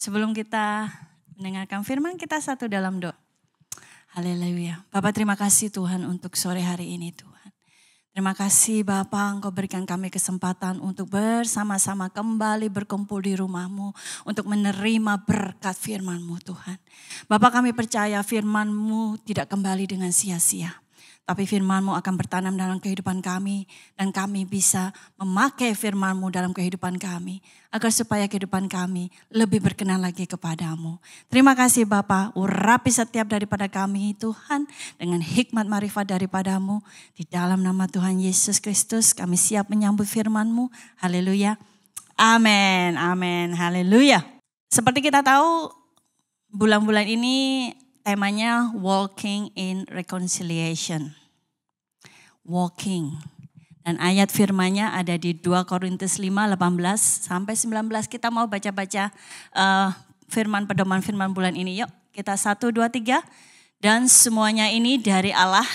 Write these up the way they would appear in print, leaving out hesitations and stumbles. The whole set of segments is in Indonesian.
Sebelum kita mendengarkan firman, kita satu dalam doa. Haleluya. Bapak, terima kasih Tuhan untuk sore hari ini Tuhan. Terima kasih Bapak, Engkau berikan kami kesempatan untuk bersama-sama kembali berkumpul di rumah-Mu untuk menerima berkat firman-Mu Tuhan. Bapak, kami percaya firman-Mu tidak kembali dengan sia-sia. Tapi firman-Mu akan bertanam dalam kehidupan kami dan kami bisa memakai firman-Mu dalam kehidupan kami agar supaya kehidupan kami lebih berkenan lagi kepadamu. Terima kasih Bapa, urapi setiap daripada kami Tuhan dengan hikmat marifat daripadamu. Di dalam nama Tuhan Yesus Kristus kami siap menyambut firman-Mu. Haleluya. Amin. Amin. Haleluya. Seperti kita tahu bulan-bulan ini temanya walking in reconciliation. Walking. Dan ayat firman-Nya ada di 2 Korintus 5, 18 sampai 19. Kita mau baca-baca firman pedoman firman bulan ini. Yuk kita 1, 2, 3. Dan semuanya ini dari Allah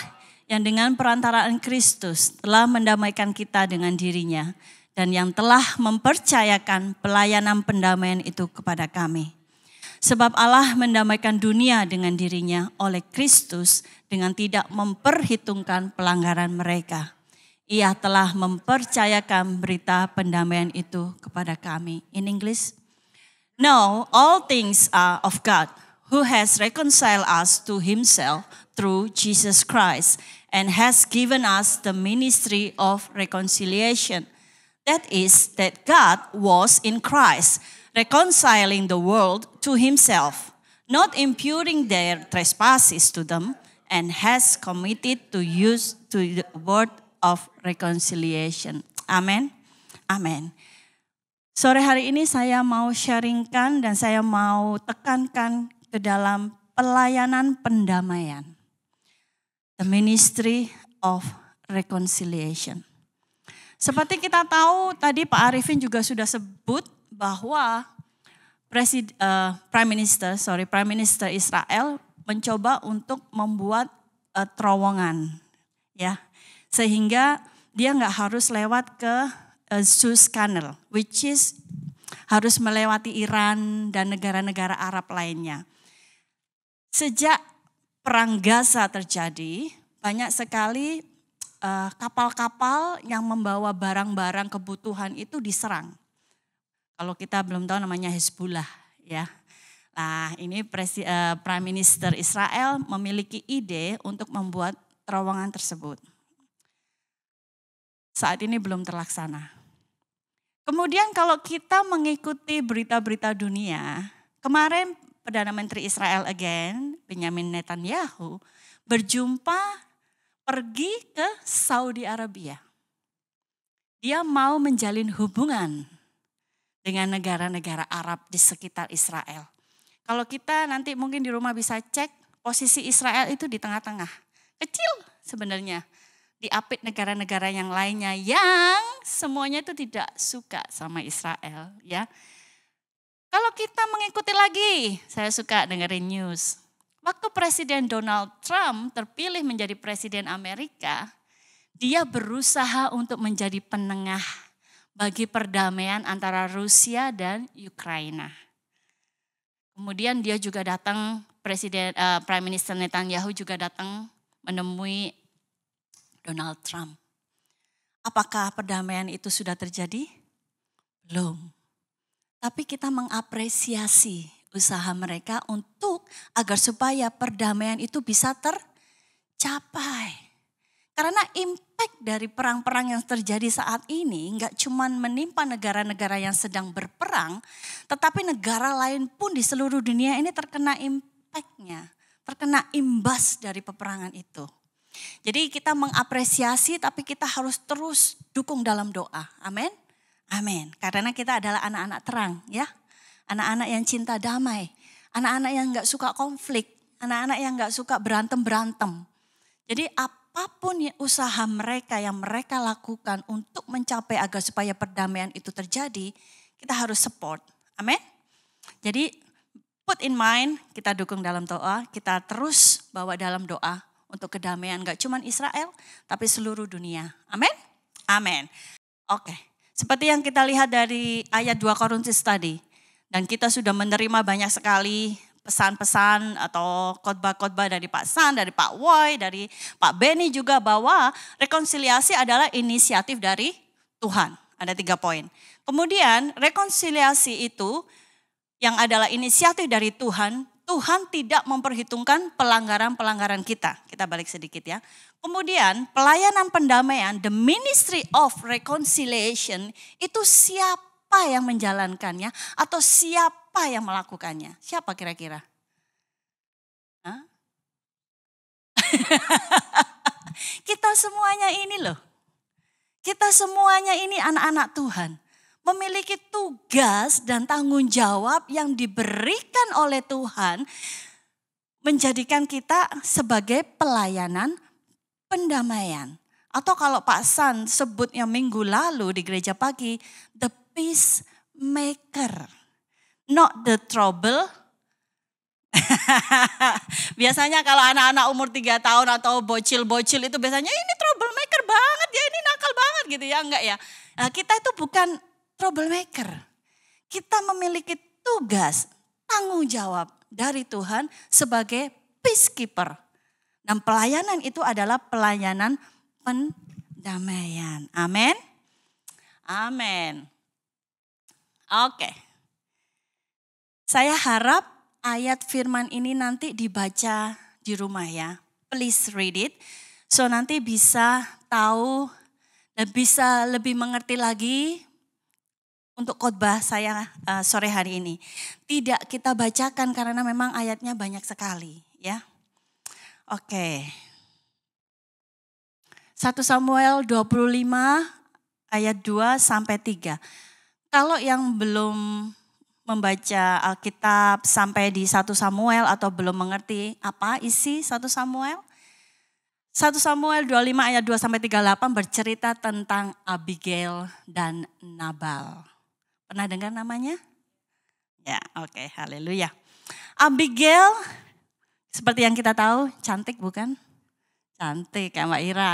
yang dengan perantaraan Kristus telah mendamaikan kita dengan dirinya. Dan yang telah mempercayakan pelayanan pendamaian itu kepada kami. Sebab Allah mendamaikan dunia dengan dirinya oleh Kristus dengan tidak memperhitungkan pelanggaran mereka. Ia telah mempercayakan berita pendamaian itu kepada kami. In English, now all things are of God, who has reconciled us to himself through Jesus Christ and has given us the ministry of reconciliation. That is, that God was in Christ, reconciling the world to himself, not imputing their trespasses to them, and has committed to use to the word of reconciliation. Amen. Amen. Sore hari ini saya mau sharingkan dan saya mau tekankan ke dalam pelayanan pendamaian. The ministry of reconciliation. Seperti kita tahu tadi Pak Arifin juga sudah sebut bahwa Prime Minister Israel mencoba untuk membuat terowongan, ya, sehingga dia nggak harus lewat ke Suez Canal, which is harus melewati Iran dan negara-negara Arab lainnya. Sejak perang Gaza terjadi, banyak sekali kapal-kapal yang membawa barang-barang kebutuhan itu diserang. Kalau kita belum tahu namanya Hezbollah, ya. Nah, ini Prime Minister Israel memiliki ide untuk membuat terowongan tersebut. Saat ini belum terlaksana. Kemudian kalau kita mengikuti berita-berita dunia, kemarin Perdana Menteri Israel Benjamin Netanyahu pergi ke Saudi Arabia. Dia mau menjalin hubungan dengan negara-negara Arab di sekitar Israel. Kalau kita nanti mungkin di rumah bisa cek, posisi Israel itu di tengah-tengah. Kecil sebenarnya. Diapit negara-negara yang lainnya yang semuanya itu tidak suka sama Israel. Ya. Kalau kita mengikuti lagi, saya suka dengerin news. Waktu Presiden Donald Trump terpilih menjadi Presiden Amerika, dia berusaha untuk menjadi penengah bagi perdamaian antara Rusia dan Ukraina. Kemudian dia juga datang, Prime Minister Netanyahu juga datang menemui Donald Trump. Apakah perdamaian itu sudah terjadi? Belum. Tapi kita mengapresiasi usaha mereka untuk agar supaya perdamaian itu bisa tercapai. Karena impact dari perang-perang yang terjadi saat ini enggak cuma menimpa negara-negara yang sedang berperang, tetapi negara lain pun di seluruh dunia ini terkena impactnya, terkena imbas dari peperangan itu. Jadi kita mengapresiasi tapi kita harus terus dukung dalam doa. Amin. Amin. Karena kita adalah anak-anak terang, ya. Anak-anak yang cinta damai, anak-anak yang enggak suka konflik, anak-anak yang enggak suka berantem-berantem. Jadi apapun usaha mereka yang mereka lakukan untuk mencapai agar supaya perdamaian itu terjadi, kita harus support. Amin. Jadi put in mind, kita dukung dalam doa, kita terus bawa dalam doa untuk kedamaian gak cuma Israel, tapi seluruh dunia. Amin. Amin. Oke, seperti yang kita lihat dari ayat 2 Korintus tadi. Dan kita sudah menerima banyak sekali pesan-pesan atau khotbah-khotbah dari Pak San, dari Pak Woy, dari Pak Benny juga bahwa rekonsiliasi adalah inisiatif dari Tuhan. Ada 3 poin. Kemudian rekonsiliasi itu yang adalah inisiatif dari Tuhan, Tuhan tidak memperhitungkan pelanggaran-pelanggaran kita. Kita balik sedikit ya. Kemudian pelayanan pendamaian, the ministry of reconciliation, itu siapa yang menjalankannya atau siapa yang melakukannya? Siapa kira-kira? Hah? Kita semuanya ini loh. Kita semuanya ini anak-anak Tuhan. Memiliki tugas dan tanggung jawab yang diberikan oleh Tuhan. Menjadikan kita sebagai pelayanan pendamaian. Atau kalau Pak San sebutnya minggu lalu di gereja pagi, the peacemaker. Not the trouble. Biasanya kalau anak-anak umur 3 tahun atau bocil-bocil itu biasanya ini troublemaker banget ya, ini nakal banget gitu ya, enggak ya. Nah, kita itu bukan troublemaker. Kita memiliki tugas, tanggung jawab dari Tuhan sebagai peacekeeper. Dan pelayanan itu adalah pelayanan pendamaian. Amin. Amin. Oke. Saya harap ayat firman ini nanti dibaca di rumah ya. Please read it. So nanti bisa tahu dan bisa lebih mengerti lagi untuk khotbah saya sore hari ini. Tidak kita bacakan karena memang ayatnya banyak sekali ya. Oke. 1 Samuel 25 ayat 2 sampai 3. Kalau yang belum membaca Alkitab sampai di 1 Samuel atau belum mengerti apa isi 1 Samuel. 1 Samuel 25 ayat 2 sampai 38 bercerita tentang Abigail dan Nabal. Pernah dengar namanya? Ya, oke, haleluya. Abigail seperti yang kita tahu cantik bukan? Cantik kayak Mbak Ira.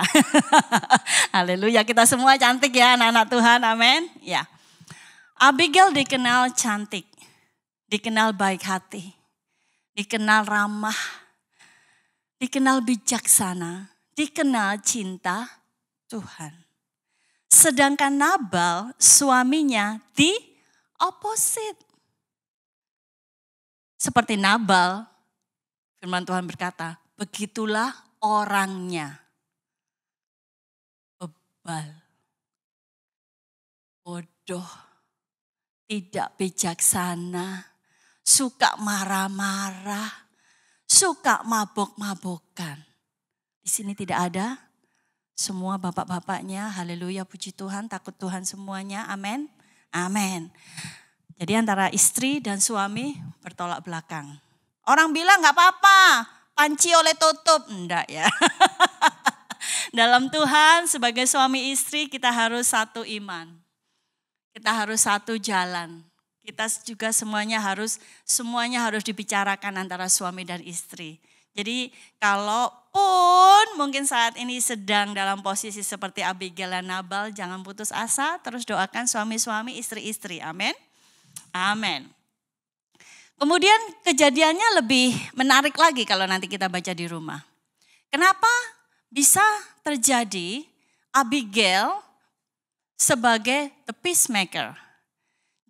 Haleluya, kita semua cantik ya anak-anak Tuhan, amin. Ya. Abigail dikenal cantik, dikenal baik hati, dikenal ramah, dikenal bijaksana, dikenal cinta Tuhan. Sedangkan Nabal suaminya the opposite. Seperti Nabal, firman Tuhan berkata, begitulah orangnya. Bebal, bodoh, tidak bijaksana, suka marah-marah, suka mabok-mabokan. Di sini tidak ada. Semua bapak-bapaknya, haleluya, puji Tuhan, takut Tuhan semuanya, amin, amin. Jadi antara istri dan suami bertolak belakang. Orang bilang gak apa-apa, panci oleh tutup, enggak ya. Dalam Tuhan sebagai suami istri kita harus satu iman. Kita harus satu jalan. Kita juga semuanya harus dibicarakan antara suami dan istri. Jadi kalaupun mungkin saat ini sedang dalam posisi seperti Abigail dan Nabal, jangan putus asa, terus doakan suami-suami, istri-istri. Amin. Amin. Kemudian kejadiannya lebih menarik lagi kalau nanti kita baca di rumah. Kenapa bisa terjadi Abigail sebagai the peacemaker?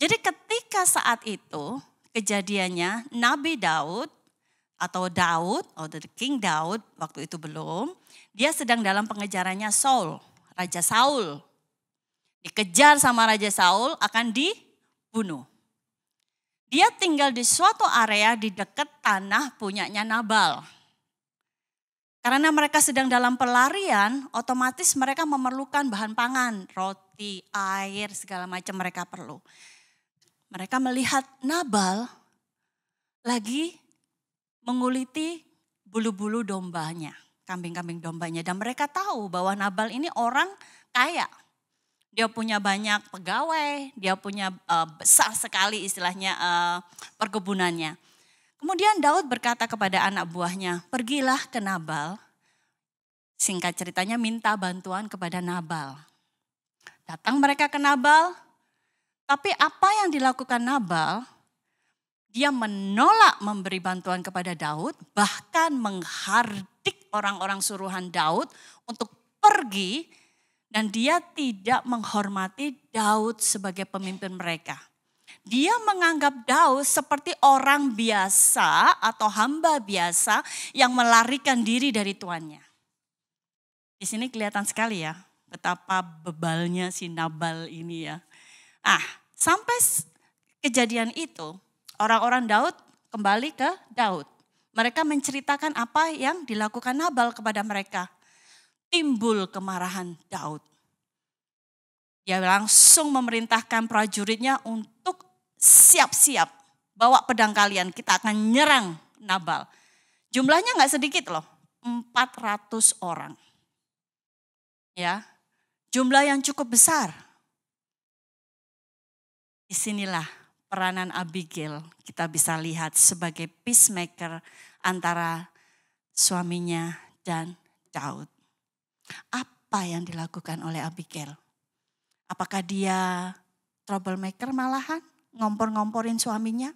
Jadi ketika saat itu kejadiannya Nabi Daud, atau the King Daud, waktu itu belum, dia sedang dalam pengejarannya Saul, Raja Saul. Dikejar sama Raja Saul akan dibunuh. Dia tinggal di suatu area di dekat tanah punyanya Nabal. Karena mereka sedang dalam pelarian, otomatis mereka memerlukan bahan pangan, roti, air, segala macam mereka perlu. Mereka melihat Nabal lagi menguliti bulu-bulu dombanya, kambing-kambing dombanya. Dan mereka tahu bahwa Nabal ini orang kaya. Dia punya banyak pegawai, dia punya besar sekali istilahnya perkebunannya. Kemudian Daud berkata kepada anak buahnya, pergilah ke Nabal. Singkat ceritanya minta bantuan kepada Nabal. Datang mereka ke Nabal, tapi apa yang dilakukan Nabal Dia menolak memberi bantuan kepada Daud, bahkan menghardik orang-orang suruhan Daud untuk pergi, dan dia tidak menghormati Daud sebagai pemimpin mereka. Dia menganggap Daud seperti orang biasa atau hamba biasa yang melarikan diri dari tuannya. Di sini kelihatan sekali ya betapa bebalnya si Nabal ini ya. Sampai kejadian itu, orang-orang Daud kembali ke Daud. Mereka menceritakan apa yang dilakukan Nabal kepada mereka. Timbul kemarahan Daud. Dia langsung memerintahkan prajuritnya untuk siap-siap. Bawa pedang kalian, kita akan nyerang Nabal. Jumlahnya gak sedikit loh, 400 orang. Ya, jumlah yang cukup besar. Disinilah peranan Abigail kita bisa lihat sebagai peacemaker antara suaminya dan Daud. Apa yang dilakukan oleh Abigail? Apakah dia troublemaker malahan? Ngompor-ngomporin suaminya?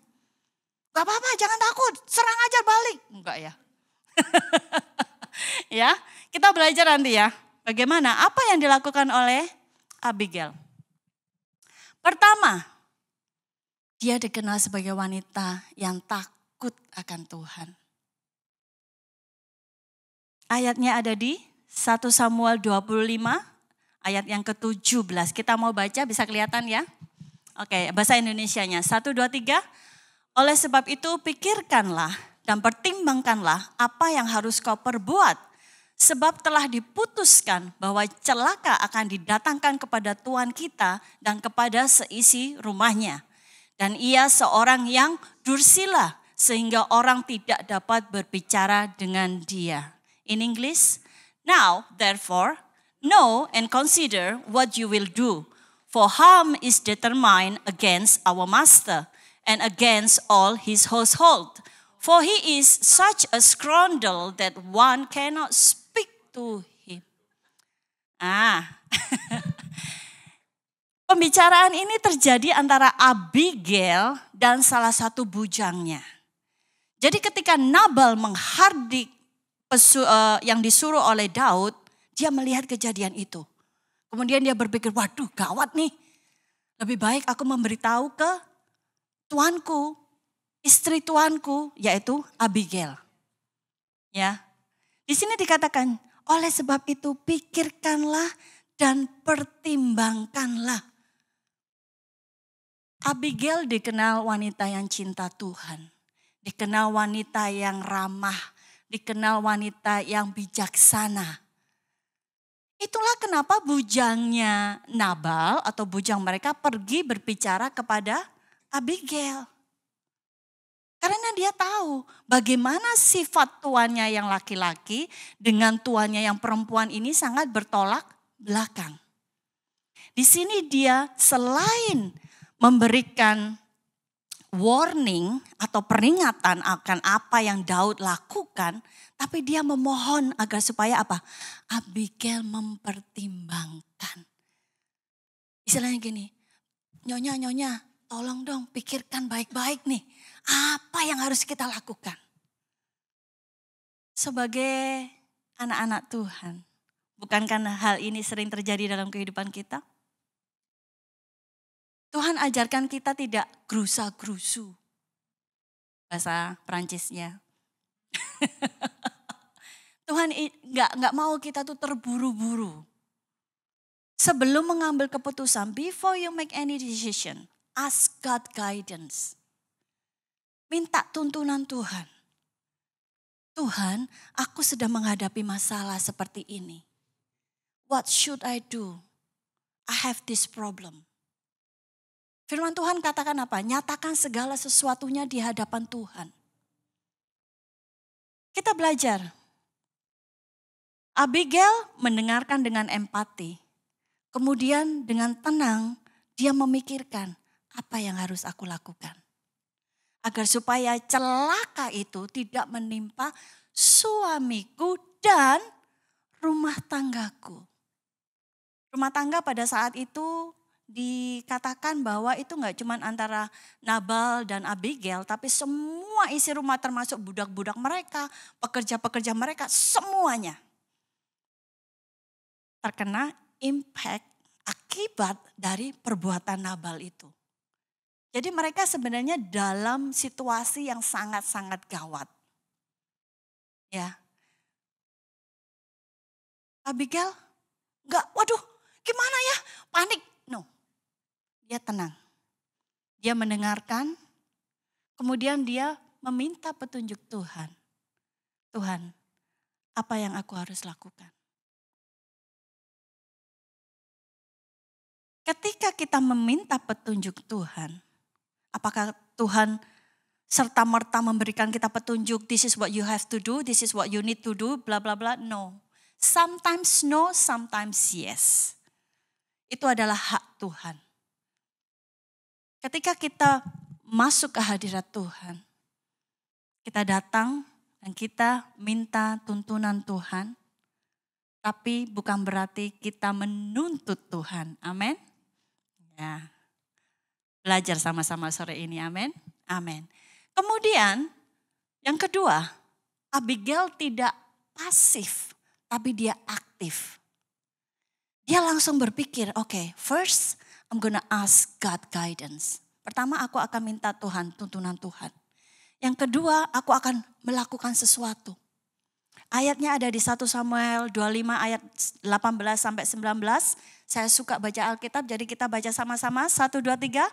Gak apa-apa, jangan takut, serang aja balik. Enggak ya. Ya, kita belajar nanti ya. Bagaimana? Apa yang dilakukan oleh Abigail? Pertama, dia dikenal sebagai wanita yang takut akan Tuhan. Ayatnya ada di 1 Samuel 25 ayat yang ke-17. Kita mau baca, bisa kelihatan ya? Oke, bahasa Indonesianya. 1, 2, 3. Oleh sebab itu pikirkanlah dan pertimbangkanlah apa yang harus kau perbuat. Sebab telah diputuskan bahwa celaka akan didatangkan kepada Tuhan kita dan kepada seisi rumahnya. Dan ia seorang yang dursila sehingga orang tidak dapat berbicara dengan dia. In English, now therefore know and consider what you will do. For harm is determined against our master and against all his household. For he is such a scoundrel that one cannot speak to him. Pembicaraan ini terjadi antara Abigail dan salah satu bujangnya. Jadi ketika Nabal menghardik yang disuruh oleh Daud, dia melihat kejadian itu. Kemudian dia berpikir, waduh gawat nih. Lebih baik aku memberitahu ke tuanku, istri tuanku, yaitu Abigail. Ya, di sini dikatakan, oleh sebab itu pikirkanlah dan pertimbangkanlah. Abigail dikenal wanita yang cinta Tuhan. Dikenal wanita yang ramah. Dikenal wanita yang bijaksana. Itulah kenapa bujangnya Nabal atau bujang mereka pergi berbicara kepada Abigail. Karena dia tahu bagaimana sifat tuannya yang laki-laki dengan tuannya yang perempuan ini sangat bertolak belakang. Di sini dia selain memberikan warning atau peringatan akan apa yang Daud lakukan, tapi dia memohon agar supaya apa? Abigail mempertimbangkan. Istilahnya gini, nyonya, tolong dong pikirkan baik-baik nih. Apa yang harus kita lakukan? Sebagai anak-anak Tuhan, bukankah hal ini sering terjadi dalam kehidupan kita? Tuhan ajarkan kita tidak gerusa-gerusu. Bahasa Perancisnya. Tuhan nggak mau kita tuh terburu-buru. Sebelum mengambil keputusan, before you make any decision, ask God guidance. Minta tuntunan Tuhan. Tuhan, aku sedang menghadapi masalah seperti ini. What should I do? I have this problem. Firman Tuhan katakan apa? Nyatakan segala sesuatunya di hadapan Tuhan. Kita belajar. Abigail mendengarkan dengan empati. Kemudian dengan tenang dia memikirkan apa yang harus aku lakukan. Agar supaya celaka itu tidak menimpa suamiku dan rumah tanggaku. Rumah tangga pada saat itu dikatakan bahwa itu nggak cuma antara Nabal dan Abigail, tapi semua isi rumah termasuk budak-budak mereka, pekerja-pekerja mereka, semuanya terkena impact akibat dari perbuatan Nabal itu. Jadi mereka sebenarnya dalam situasi yang sangat-sangat gawat. Ya. Abigail waduh gimana ya, panik. No, dia tenang. Dia mendengarkan, kemudian dia meminta petunjuk Tuhan. Tuhan, apa yang aku harus lakukan? Ketika kita meminta petunjuk Tuhan, apakah Tuhan serta-merta memberikan kita petunjuk, this is what you have to do, this is what you need to do, bla bla bla? No. Sometimes no, sometimes yes. Itu adalah hak Tuhan. Ketika kita masuk ke hadirat Tuhan, kita datang dan kita minta tuntunan Tuhan, tapi bukan berarti kita menuntut Tuhan. Amin. Ya. Belajar sama-sama sore ini, amin. Amin. Kemudian yang kedua, Abigail tidak pasif, tapi dia aktif. Dia langsung berpikir, okay, first I'm gonna ask God guidance. Pertama aku akan minta Tuhan, tuntunan Tuhan. Yang kedua aku akan melakukan sesuatu. Ayatnya ada di 1 Samuel 25 ayat 18 sampai 19. Saya suka baca Alkitab, jadi kita baca sama-sama. 1, 2, 3.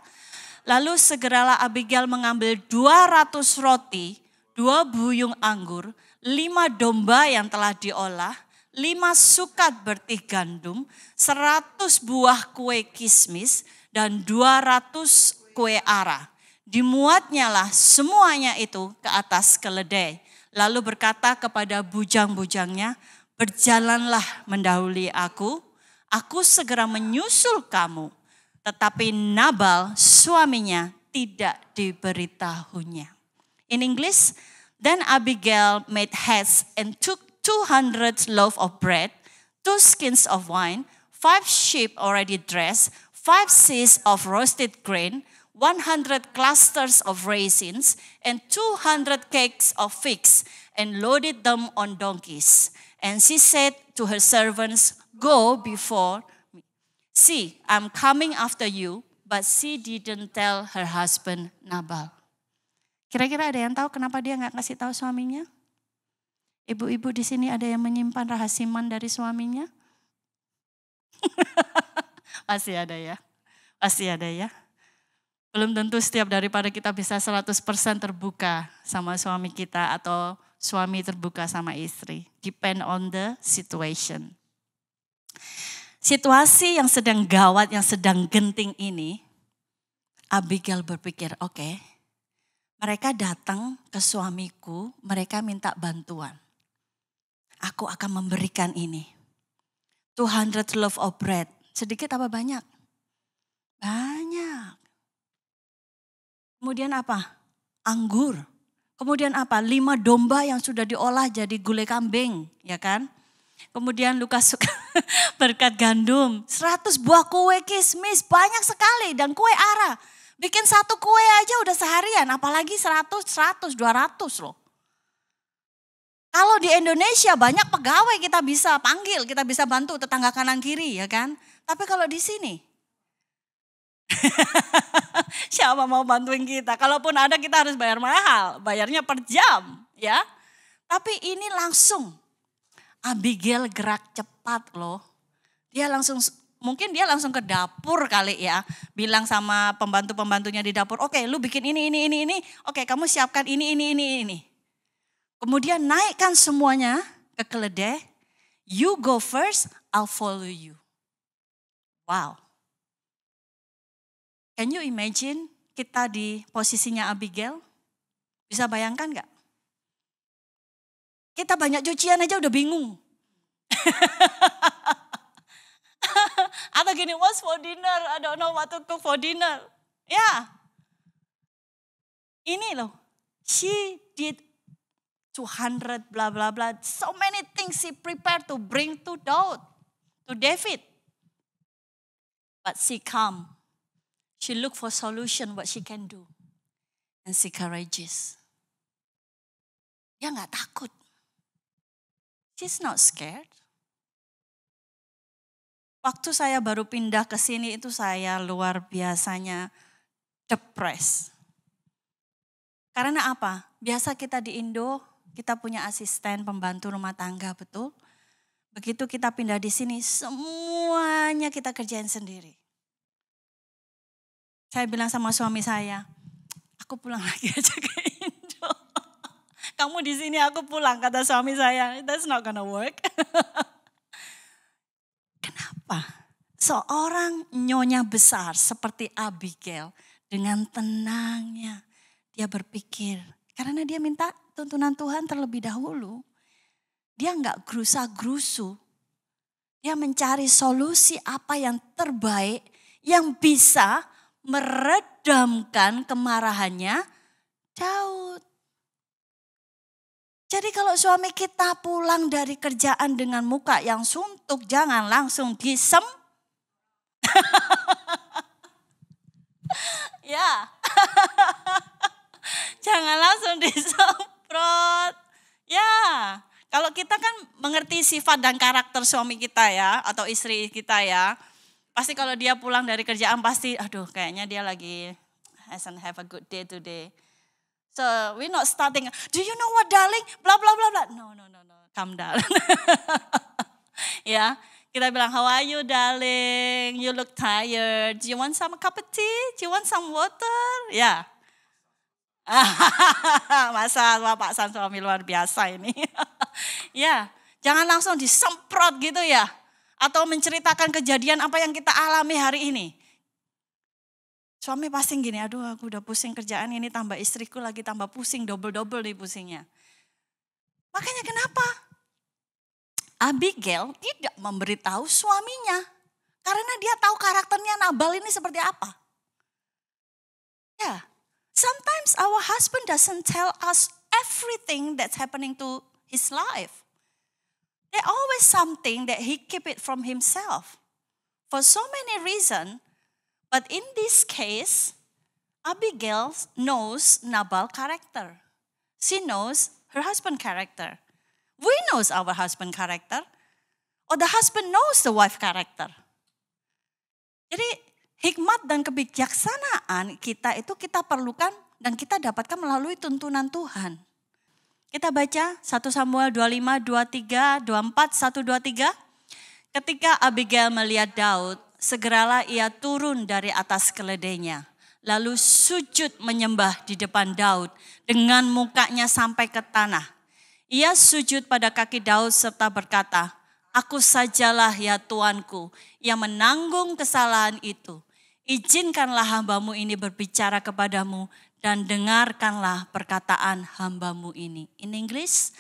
Lalu segeralah Abigail mengambil 200 roti, 2 buyung anggur, 5 domba yang telah diolah, 5 sukat bertih gandum, 100 buah kue kismis, dan 200 kue ara. Dimuatnyalah semuanya itu ke atas keledai. Lalu berkata kepada bujang-bujangnya, berjalanlah mendahului aku segera menyusul kamu. Tetapi Nabal suaminya tidak diberitahunya. In English, then Abigail made haste and took 200 loaves of bread, 2 skins of wine, 5 sheep already dressed, 5 seahs of roasted grain, 100 clusters of raisins, and 200 cakes of figs, and loaded them on donkeys. And she said to her servants, go before me. See, I'm coming after you. But she didn't tell her husband Nabal. Kira-kira ada yang tahu kenapa dia nggak kasih tahu suaminya? Ibu-ibu di sini ada yang menyimpan rahasiman dari suaminya? Pasti ada ya. Pasti ada ya. Belum tentu setiap daripada kita bisa 100% terbuka sama suami kita atau suami terbuka sama istri. Depend on the situation. Situasi yang sedang gawat, yang sedang genting ini, Abigail berpikir, oke, mereka datang ke suamiku, mereka minta bantuan. Aku akan memberikan ini. 200 loaf of bread. Sedikit apa banyak? Banyak. Kemudian apa? Anggur. Kemudian apa? 5 domba yang sudah diolah jadi gulai kambing, ya kan? Kemudian Lukas suka berkat gandum. 100 buah kue kismis, banyak sekali. Dan kue ara. Bikin 1 kue aja udah seharian, apalagi 100, 200 loh. Kalau di Indonesia banyak pegawai kita bisa panggil, kita bisa bantu tetangga kanan kiri, ya kan? Tapi kalau di sini, siapa mau bantuin kita? Kalaupun ada kita harus bayar mahal, bayarnya per jam, ya. Tapi ini langsung, Abigail gerak cepat loh. Mungkin dia langsung ke dapur kali ya. Bilang sama pembantu-pembantunya di dapur, oke, lu bikin ini. Oke, kamu siapkan ini. Kemudian naikkan semuanya ke keledai. You go first, I'll follow you. Wow. Can you imagine kita di posisinya Abigail? Bisa bayangkan gak? Kita banyak cucian aja udah bingung. Atau gini, what's for dinner? I don't know what to cook for dinner. Ya. Ini loh. She did 200 blah blah blah. So many things she prepared to bring to David. But she come She look for solution what she can do. And she courageous. Dia nggak takut. She's not scared. Waktu saya baru pindah ke sini itu saya luar biasanya depressed. Karena apa? Biasa kita di Indo, kita punya asisten pembantu rumah tangga, betul? Begitu kita pindah di sini, semuanya kita kerjain sendiri. Saya bilang sama suami saya, aku pulang lagi aja ke Indo. Kamu di sini, aku pulang, kata suami saya. That's not gonna work. Kenapa? Seorang nyonya besar seperti Abigail, dengan tenangnya dia berpikir, karena dia minta tuntunan Tuhan terlebih dahulu. Dia enggak gerusa-gerusu. Dia mencari solusi apa yang terbaik yang bisa meredamkan kemarahannya Daud. Jadi kalau suami kita pulang dari kerjaan dengan muka yang suntuk, jangan langsung ya. Jangan langsung disemprot. Ya, kalau kita kan mengerti sifat dan karakter suami kita ya, atau istri kita ya. Pasti kalau dia pulang dari kerjaan pasti, aduh kayaknya dia lagi hasn't have a good day today. So we're not starting, do you know what darling, blah blah blah blah. No, calm down. Ya, kita bilang, how are you darling, you look tired, do you want some cup of tea, do you want some water, ya. Masa Bapak San suami luar biasa ini. Ya, jangan langsung disemprot gitu ya. Atau menceritakan kejadian apa yang kita alami hari ini. Suami pasti gini, aduh aku udah pusing kerjaan ini, tambah istriku lagi tambah pusing, double-double nih pusingnya. Makanya kenapa Abigail tidak memberitahu suaminya. Karena dia tahu karakternya Nabal ini seperti apa. Ya. Sometimes our husband doesn't tell us everything that's happening to his life. There's always something that he keep it from himself. For so many reasons. But in this case, Abigail knows Nabal character. She knows her husband character. We knows our husband character. Or the husband knows the wife character. Jadi hikmat dan kebijaksanaan kita itu kita perlukan dan kita dapatkan melalui tuntunan Tuhan. Kita baca 1 Samuel 25, 23, 24, 1, 2, 3. Ketika Abigail melihat Daud, segeralah ia turun dari atas keledainya. Lalu sujud menyembah di depan Daud dengan mukanya sampai ke tanah. Ia sujud pada kaki Daud serta berkata, aku sajalah ya Tuanku yang menanggung kesalahan itu. Izinkanlah hambamu ini berbicara kepadamu dan dengarkanlah perkataan hambamu ini. In English,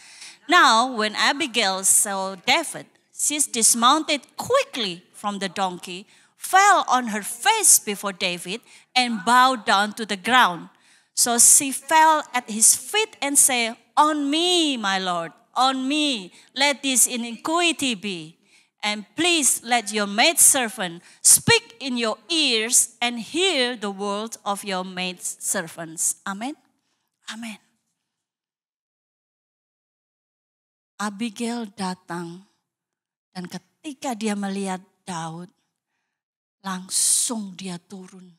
now when Abigail saw David, she dismounted quickly from the donkey, fell on her face before David and bowed down to the ground. So she fell at his feet and said, on me, my Lord, on me, let this iniquity be. And please let your maidservant speak in your ears and hear the words of your maidservants. Amen. Amen. Abigail datang dan ketika dia melihat Daud, langsung dia turun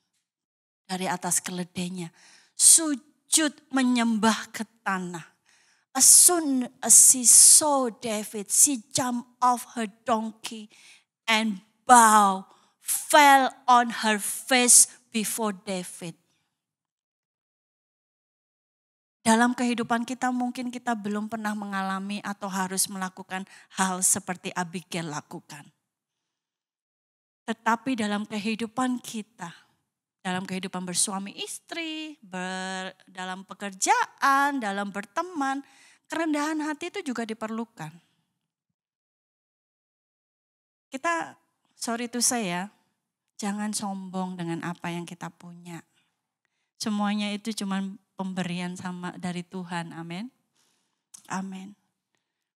dari atas keledainya, sujud menyembah ke tanah. As soon as she saw David, she jumped off her donkey and fell on her face before David. Dalam kehidupan kita mungkin kita belum pernah mengalami atau harus melakukan hal seperti Abigail lakukan. Tetapi dalam kehidupan kita, dalam kehidupan bersuami istri, dalam pekerjaan, dalam berteman, kerendahan hati itu juga diperlukan. Kita, sorry to say ya, jangan sombong dengan apa yang kita punya. Semuanya itu cuma pemberian dari Tuhan, amin. Amin.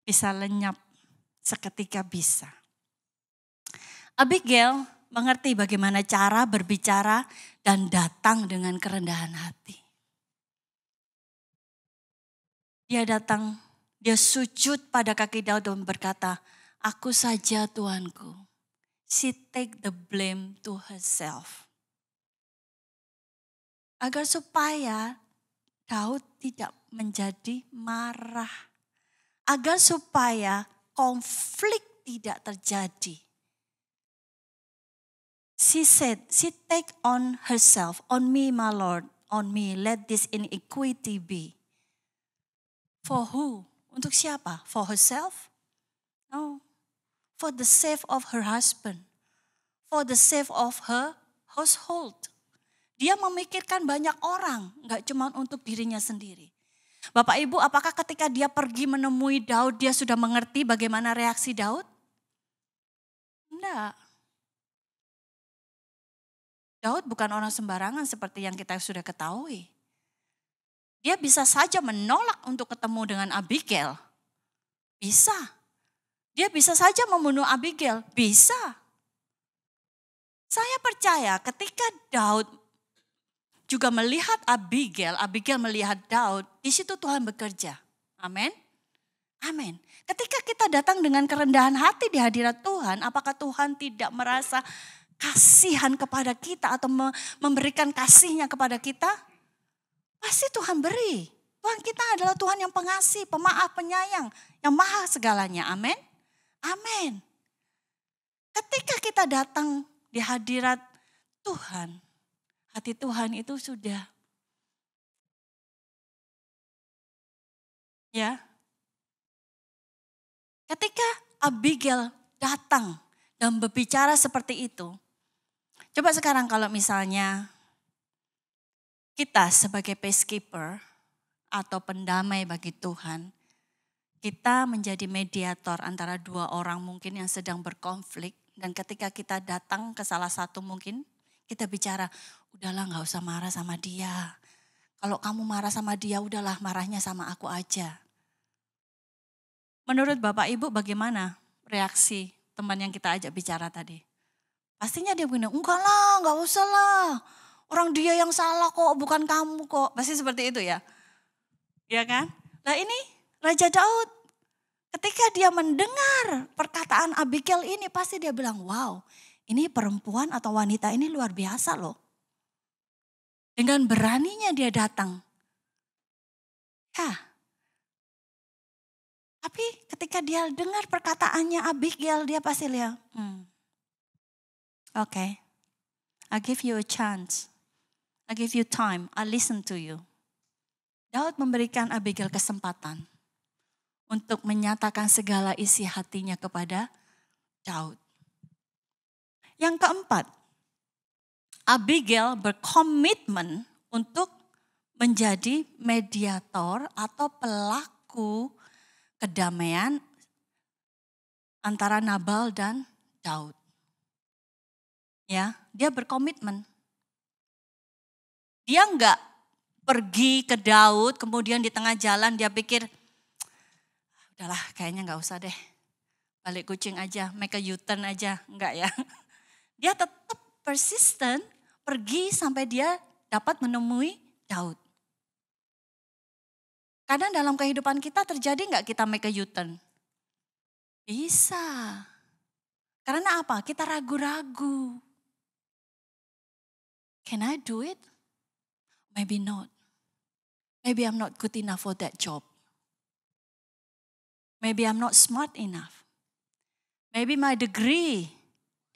Bisa lenyap seketika bisa. Abigail mengerti bagaimana cara berbicara dan datang dengan kerendahan hati. Dia datang, dia sujud pada kaki Daud dan berkata, "Aku saja Tuanku." She take the blame to herself. Agar supaya Daud tidak menjadi marah. Agar supaya konflik tidak terjadi. She said, she take on herself, on me my Lord, on me let this iniquity be. For who? Untuk siapa? For herself? No. For the sake of her husband. For the sake of her household. Dia memikirkan banyak orang, gak cuma untuk dirinya sendiri. Bapak Ibu, apakah ketika dia pergi menemui Daud, dia sudah mengerti bagaimana reaksi Daud? Enggak. Daud bukan orang sembarangan seperti yang kita sudah ketahui. Dia bisa saja menolak untuk ketemu dengan Abigail. Bisa. Dia bisa saja membunuh Abigail. Bisa. Saya percaya ketika Daud juga melihat Abigail, Abigail melihat Daud, di situ Tuhan bekerja. Amin. Amin. Ketika kita datang dengan kerendahan hati di hadirat Tuhan, apakah Tuhan tidak merasa kasihan kepada kita atau memberikan kasihnya kepada kita? Pasti Tuhan beri. Tuhan kita adalah Tuhan yang pengasih, pemaaf, penyayang, yang maha segalanya. Amin. Amin. Ketika kita datang di hadirat Tuhan, hati Tuhan itu sudah, ya. Ketika Abigail datang dan berbicara seperti itu. Coba sekarang kalau misalnya kita sebagai peacekeeper atau pendamai bagi Tuhan, kita menjadi mediator antara dua orang mungkin yang sedang berkonflik. Dan ketika kita datang ke salah satu mungkin, kita bicara, udahlah gak usah marah sama dia. Kalau kamu marah sama dia, udahlah marahnya sama aku aja. Menurut Bapak Ibu bagaimana reaksi teman yang kita ajak bicara tadi? Pastinya dia bilang, enggak lah, gak usah lah. Orang dia yang salah kok, bukan kamu kok. Pasti seperti itu ya. Ya kan? Nah ini Raja Daud, ketika dia mendengar perkataan Abigail ini, pasti dia bilang, wow, ini perempuan atau wanita ini luar biasa loh. Dengan beraninya dia datang. Ya. Tapi ketika dia dengar perkataannya Abigail, dia pasti lihat, okay, I give you a chance. I give you time, I listen to you. Daud memberikan Abigail kesempatan untuk menyatakan segala isi hatinya kepada Daud. Yang keempat, Abigail berkomitmen untuk menjadi mediator atau pelaku kedamaian antara Nabal dan Daud. Ya, dia berkomitmen. Dia enggak pergi ke Daud, kemudian di tengah jalan dia pikir, udahlah kayaknya enggak usah deh. Balik kucing aja, make a U-turn aja. Enggak ya. Dia tetap persisten pergi sampai dia dapat menemui Daud. Kadang dalam kehidupan kita terjadi enggak kita make a U-turn? Bisa. Karena apa? Kita ragu-ragu. Can I do it? Maybe not. Maybe I'm not good enough for that job. Maybe I'm not smart enough. Maybe my degree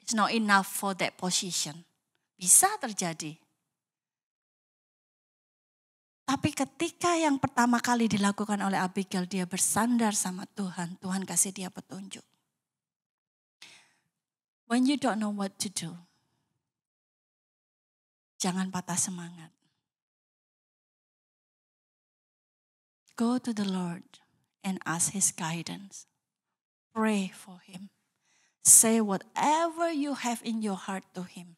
is not enough for that position. Bisa terjadi. Tapi ketika yang pertama kali dilakukan oleh Abigail, dia bersandar sama Tuhan. Tuhan kasih dia petunjuk. When you don't know what to do, jangan patah semangat. Go to the Lord and ask His guidance. Pray for Him. Say whatever you have in your heart to Him.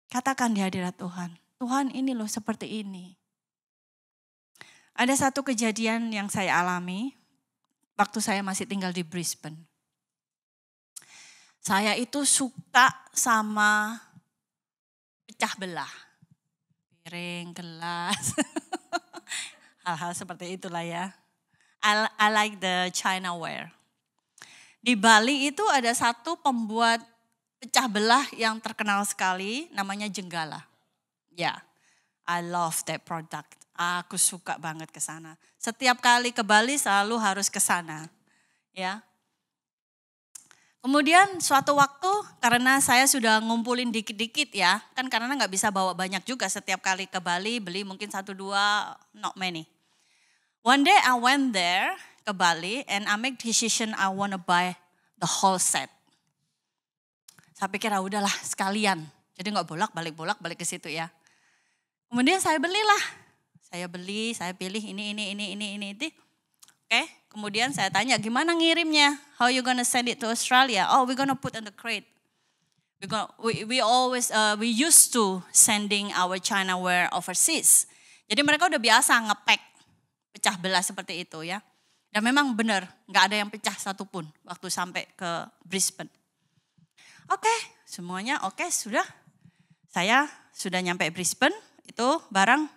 Katakan di hadirat Tuhan. Tuhan ini loh seperti ini. Ada satu kejadian yang saya alami waktu saya masih tinggal di Brisbane. Saya itu suka sama pecah belah. Piring, gelas, hal-hal seperti itulah ya. I like the Chinaware. Di Bali itu ada satu pembuat pecah belah yang terkenal sekali, namanya Jenggala. Ya, I love that product. Aku suka banget ke sana. Setiap kali ke Bali selalu harus ke sana. Ya. Kemudian suatu waktu karena saya sudah ngumpulin dikit-dikit ya, kan karena nggak bisa bawa banyak juga setiap kali ke Bali, beli mungkin 1-2, not many. One day I went there ke Bali and I make decision I want to buy the whole set. Saya pikir udahlah sekalian, jadi nggak bolak-balik ke situ ya. Kemudian saya belilah, saya pilih ini. Oke, kemudian saya tanya gimana ngirimnya? How you gonna send it to Australia? Oh, we're gonna put in the crate. We used to sending our Chinaware overseas. Jadi mereka udah biasa ngepack pecah belah seperti itu ya. Dan memang benar, nggak ada yang pecah satupun waktu sampai ke Brisbane. Oke, semuanya oke sudah. Saya sudah nyampe Brisbane, itu barang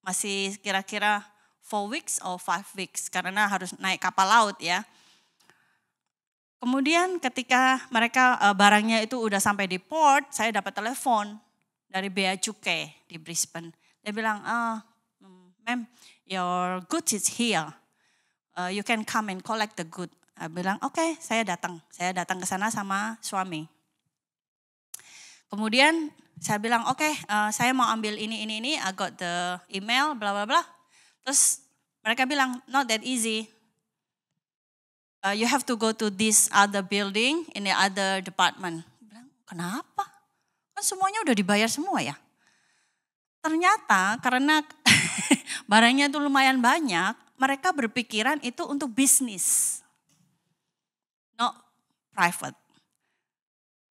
masih kira-kira 4 weeks or 5 weeks karena harus naik kapal laut ya. Kemudian ketika mereka barangnya itu udah sampai di port, saya dapat telepon dari Bea Cukai di Brisbane. Dia bilang, ma'am, your goods is here. You can come and collect the good. Saya bilang, oke, saya datang ke sana sama suami. Kemudian saya bilang, oke, saya mau ambil ini. I got the email, bla bla bla. Terus mereka bilang, not that easy. You have to go to this other building in the other department. Bilang, kenapa? Kan semuanya udah dibayar semua ya. Ternyata karena barangnya itu lumayan banyak, mereka berpikiran itu untuk bisnis. Not private.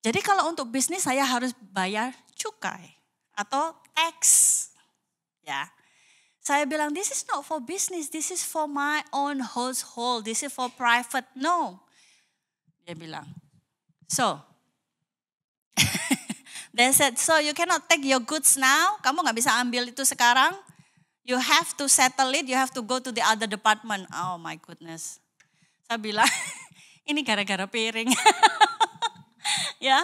Jadi kalau untuk bisnis saya harus bayar cukai atau tax. Ya. Saya bilang, this is not for business, this is for my own household, this is for private. No. Dia bilang, so, they said, so you cannot take your goods now, kamu gak bisa ambil itu sekarang. You have to settle it, you have to go to the other department. Oh my goodness. Saya bilang, ini gara-gara piring. Ya,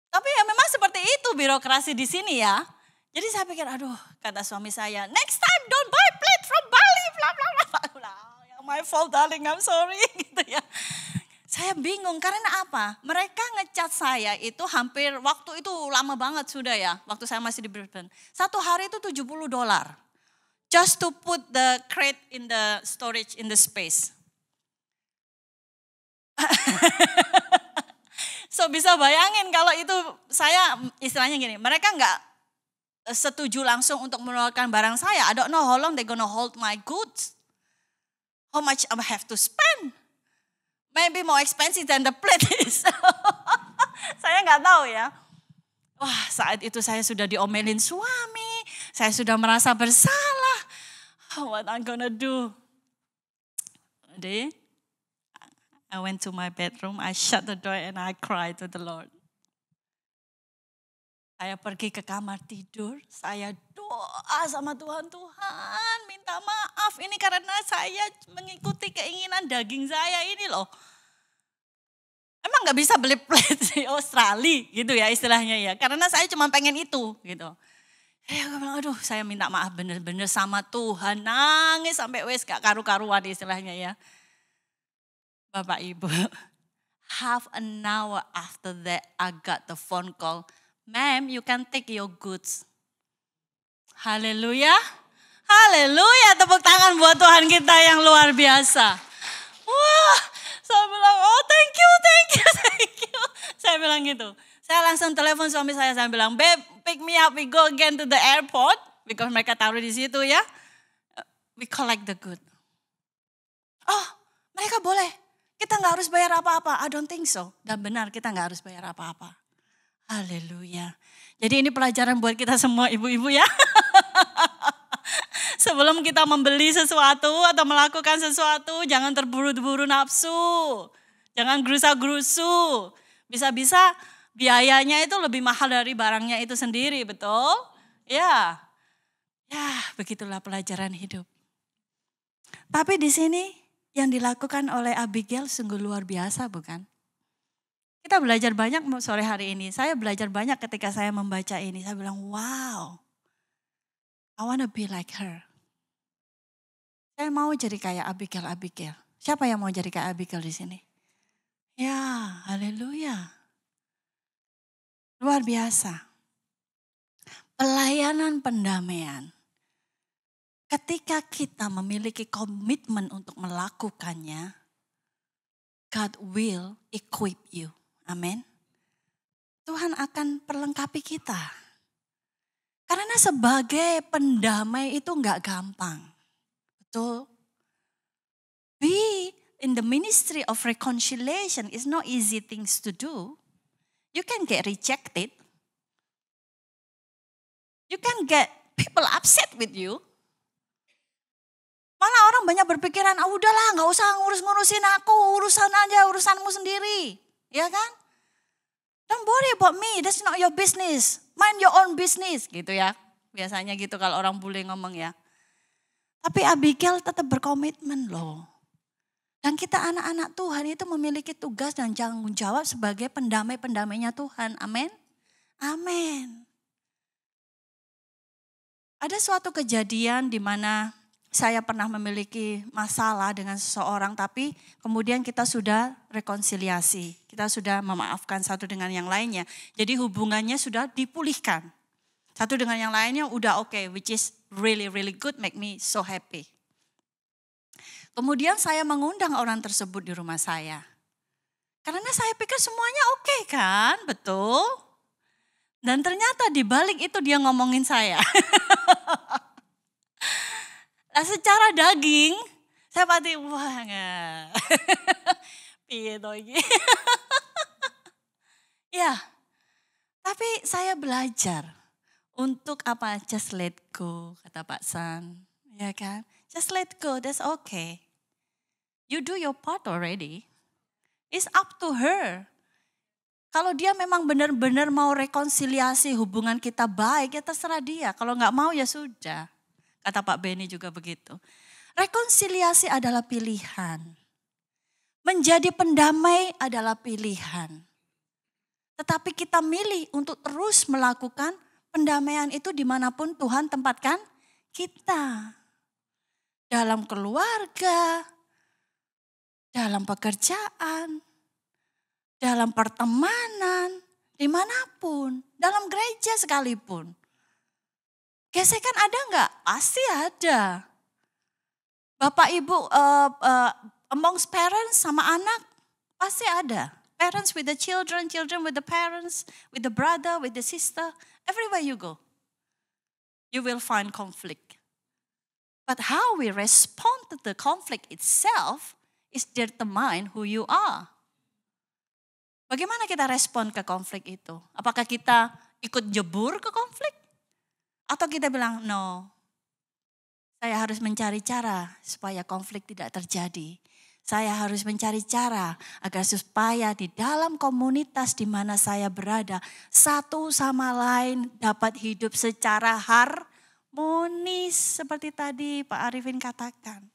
tapi ya memang seperti itu birokrasi di sini ya. Jadi saya pikir, aduh, kata suami saya, next time don't buy plate from Bali, bla bla bla. My fault darling, I'm sorry. Gitu ya. Saya bingung karena apa? Mereka ngecat saya itu hampir waktu itu lama banget sudah ya, waktu saya masih di Brisbane. Satu hari itu $70. Just to put the crate in the storage in the space. So bisa bayangin kalau itu saya istilahnya gini, mereka nggak setuju langsung untuk mengeluarkan barang saya. I don't know how long they gonna hold my goods. How much I have to spend. Maybe more expensive than the plate is. Saya nggak tahu ya. Wah, saat itu saya sudah diomelin suami. Saya sudah merasa bersalah. What I'm gonna do? Jadi, I went to my bedroom, I shut the door and I cried to the Lord. Saya pergi ke kamar tidur, saya doa sama Tuhan, Tuhan minta maaf ini karena saya mengikuti keinginan daging saya ini loh. Emang gak bisa beli plate di Australia gitu ya istilahnya ya, karena saya cuma pengen itu gitu. Aku bilang aduh saya minta maaf bener-bener sama Tuhan, nangis sampai wes gak karu-karuan istilahnya ya. Bapak Ibu, half an hour after that I got the phone call. Ma'am, you can take your goods. Haleluya. Haleluya, tepuk tangan buat Tuhan kita yang luar biasa. Wah, saya bilang, oh thank you. Saya bilang gitu. Saya langsung telepon suami saya bilang, babe, pick me up, we go again to the airport. Because mereka taruh di situ ya. We collect the good. Oh, mereka boleh. Kita gak harus bayar apa-apa. I don't think so. Dan benar, kita gak harus bayar apa-apa. Haleluya. Jadi ini pelajaran buat kita semua ibu-ibu ya. Sebelum kita membeli sesuatu atau melakukan sesuatu, jangan terburu-buru nafsu. Jangan gerusa-gerusu. Bisa-bisa biayanya itu lebih mahal dari barangnya itu sendiri, betul? Ya, begitulah pelajaran hidup. Tapi di sini yang dilakukan oleh Abigail sungguh luar biasa, bukan? Kita belajar banyak sore hari ini. Saya belajar banyak ketika saya membaca ini. Saya bilang, wow, I wanna be like her. Saya mau jadi kayak Abigail. Siapa yang mau jadi kayak Abigail di sini? Ya, haleluya. Luar biasa. Pelayanan pendamaian. Ketika kita memiliki komitmen untuk melakukannya, God will equip you. Amin. Tuhan akan perlengkapi kita. Karena sebagai pendamai itu enggak gampang. Betul. Be in the ministry of reconciliation is not easy things to do. You can get rejected. You can get people upset with you. Malah orang banyak berpikiran, udahlah gak usah ngurusin aku, urusanmu sendiri. Ya kan? Don't worry about me, that's not your business. Mind your own business gitu ya. Biasanya gitu kalau orang bule ngomong ya. Tapi Abigail tetap berkomitmen loh. Dan kita anak-anak Tuhan itu memiliki tugas dan tanggung jawab sebagai pendamai-pendamainya Tuhan. Amin. Amin. Ada suatu kejadian di mana saya pernah memiliki masalah dengan seseorang, tapi kemudian kita sudah rekonsiliasi. Kita sudah memaafkan satu dengan yang lainnya. Jadi hubungannya sudah dipulihkan. Satu dengan yang lainnya udah oke, which is really good, make me so happy. Kemudian saya mengundang orang tersebut di rumah saya. Karena saya pikir semuanya oke kan, betul? Dan ternyata di balik itu dia ngomongin saya. Nah, secara daging, saya pasti wah enggak. Piye to iki? Ya. Tapi saya belajar untuk apa? Just let go, kata Pak San. Ya kan? Just let go, that's okay. You do your part already. It's up to her. Kalau dia memang benar-benar mau rekonsiliasi hubungan kita baik, ya terserah dia. Kalau nggak mau ya sudah. Kata Pak Benny juga begitu. Rekonsiliasi adalah pilihan. Menjadi pendamai adalah pilihan. Tetapi kita milih untuk terus melakukan pendamaian itu dimanapun Tuhan tempatkan kita. Dalam keluarga, dalam pekerjaan, dalam pertemanan, dimanapun, dalam gereja sekalipun. Gesekan ada enggak? Pasti ada. Bapak ibu amongst parents sama anak pasti ada. Parents with the children, children with the parents, with the brother, with the sister. Everywhere you go, you will find conflict. But how we respond to the conflict itself is determine who you are. Bagaimana kita respon ke konflik itu? Apakah kita ikut jebur ke konflik? Atau kita bilang, no, saya harus mencari cara supaya konflik tidak terjadi. Saya harus mencari cara agar supaya di dalam komunitas di mana saya berada, satu sama lain dapat hidup secara harmonis. Seperti tadi Pak Arifin katakan.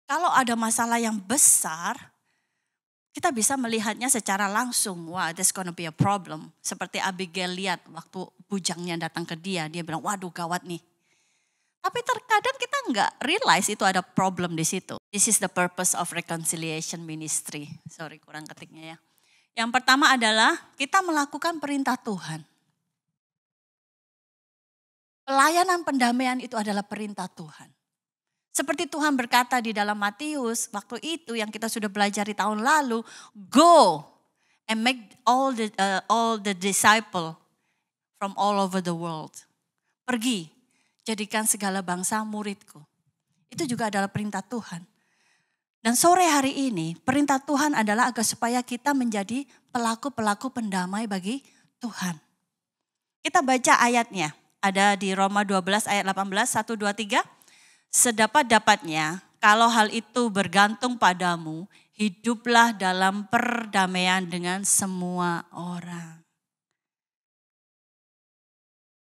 Kalau ada masalah yang besar, kita bisa melihatnya secara langsung. Wah, there's gonna be a problem. Seperti Abigail lihat waktu bujangnya datang ke dia. Dia bilang, waduh gawat nih. Tapi terkadang kita nggak realize itu ada problem di situ. This is the purpose of reconciliation ministry. Sorry, kurang ketiknya ya. Yang pertama adalah kita melakukan perintah Tuhan. Pelayanan pendamaian itu adalah perintah Tuhan. Seperti Tuhan berkata di dalam Matius, waktu itu yang kita sudah belajar di tahun lalu, go and make all the disciple from all over the world. Pergi, jadikan segala bangsa muridku. Itu juga adalah perintah Tuhan. Dan sore hari ini, perintah Tuhan adalah agar supaya kita menjadi pelaku-pelaku pendamai bagi Tuhan. Kita baca ayatnya, ada di Roma 12 ayat 18, 1, 2, 3. Sedapat-dapatnya, kalau hal itu bergantung padamu, Hiduplah dalam perdamaian dengan semua orang.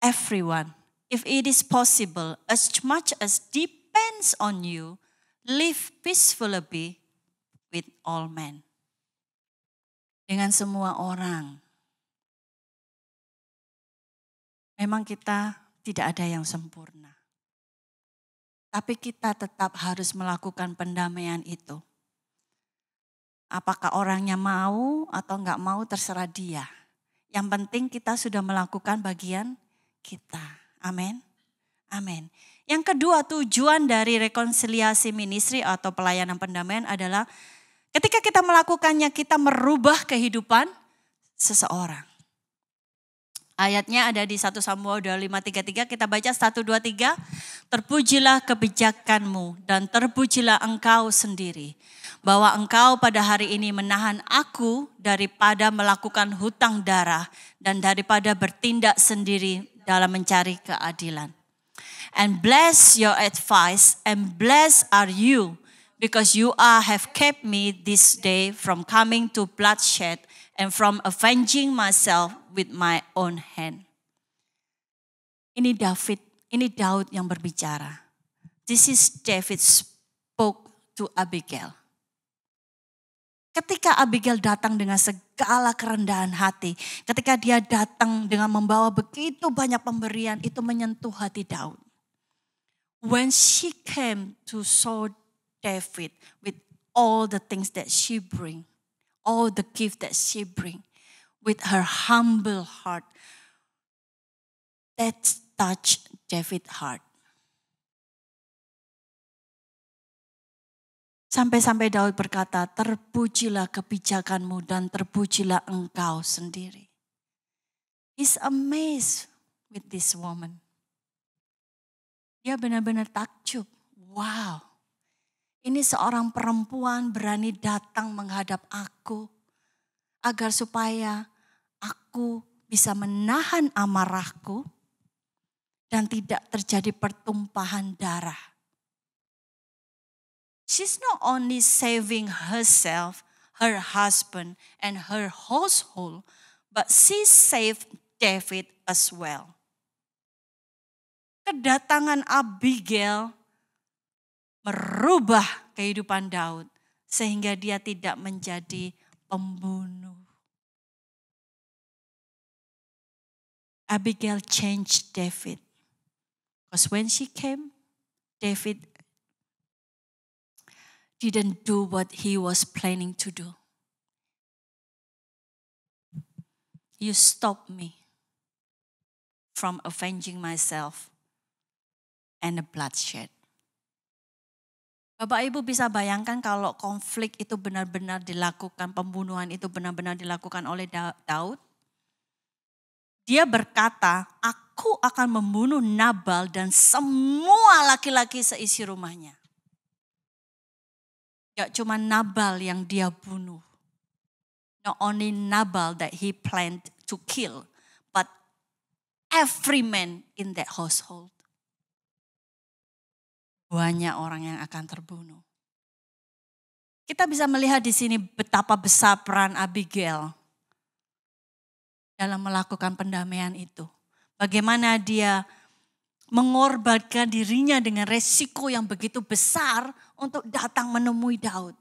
Everyone, if it is possible, as much as depends on you, live peacefully with all men. Dengan semua orang. Memang kita tidak ada yang sempurna. Tapi kita tetap harus melakukan pendamaian itu. Apakah orangnya mau atau enggak mau terserah dia. Yang penting kita sudah melakukan bagian kita. Amin. Amin. Yang kedua, tujuan dari rekonsiliasi ministry atau pelayanan pendamaian adalah ketika kita melakukannya, kita merubah kehidupan seseorang. Ayatnya ada di 1 Samuel 25:33, kita baca 1, 2, 3. Terpujilah kebijakanmu dan terpujilah engkau sendiri. Bahwa engkau pada hari ini menahan aku daripada melakukan hutang darah dan daripada bertindak sendiri dalam mencari keadilan. And bless your advice and blessed are you because you have kept me this day from coming to bloodshed and from avenging myself with my own hand. Ini Daud yang berbicara. This is David spoke to Abigail. Ketika Abigail datang dengan segala kerendahan hati, ketika dia datang dengan membawa begitu banyak pemberian, itu menyentuh hati Daud. When she came to saw David with all the things that she bring, all the gift that she bring, with her humble heart, that touched David's heart. Sampai-sampai Daud berkata, terpujilah kebijakanmu dan terpujilah engkau sendiri. He's amazed with this woman. Dia benar-benar takjub. Wow, ini seorang perempuan berani datang menghadap aku agar supaya aku bisa menahan amarahku dan tidak terjadi pertumpahan darah. She's not only saving herself, her husband, and her household, but she saved David as well. Kedatangan Abigail merubah kehidupan Daud sehingga dia tidak menjadi pembunuh. Abigail changed David. Because when she came, David didn't do what he was planning to do. You stopped me from avenging myself and the bloodshed. Bapak Ibu bisa bayangkan kalau konflik itu benar-benar dilakukan, pembunuhan itu benar-benar dilakukan oleh Daud. Dia berkata, aku akan membunuh Nabal dan semua laki-laki seisi rumahnya. Gak cuma Nabal yang dia bunuh. Not only Nabal that he planned to kill, but every man in that household. Banyak orang yang akan terbunuh. Kita bisa melihat di sini betapa besar peran Abigail dalam melakukan pendamaian itu. Bagaimana dia mengorbankan dirinya dengan resiko yang begitu besar untuk datang menemui Daud.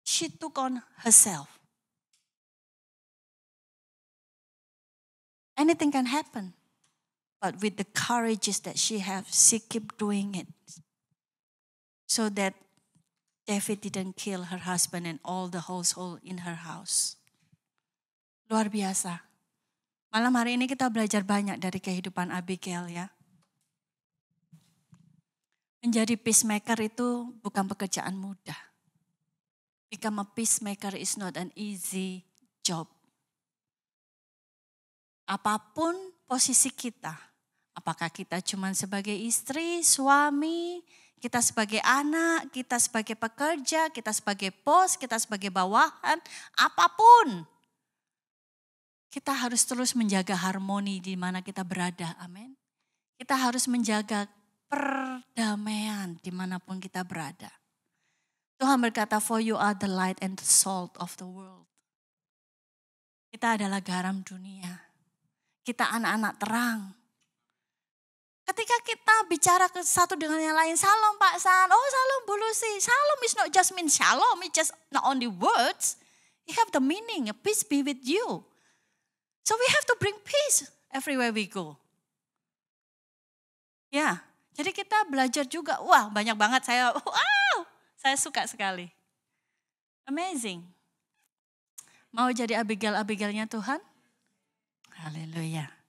She took on herself. Anything can happen. But with the courages that she has, she keep doing it. So that David didn't kill her husband and all the household in her house. Luar biasa. Malam hari ini kita belajar banyak dari kehidupan Abigail ya. Menjadi peacemaker itu bukan pekerjaan mudah. Become a peacemaker is not an easy job. Apapun posisi kita, apakah kita cuma sebagai istri, suami, kita sebagai anak, kita sebagai pekerja, kita sebagai bos, kita sebagai bawahan, apapun. Kita harus terus menjaga harmoni di mana kita berada, amin. Kita harus menjaga perdamaian dimanapun kita berada. Tuhan berkata, for you are the light and the salt of the world. Kita adalah garam dunia. Kita anak-anak terang. Ketika kita bicara ke satu dengan yang lain, Shalom Pak San, oh Shalom Bu Lucy. Shalom is not just mean shalom, it's just not only words. It have the meaning, peace be with you. So we have to bring peace everywhere we go. Ya, jadi kita belajar juga, wah banyak banget saya suka sekali. Amazing. Mau jadi Abigail-Abigailnya Tuhan? Haleluya.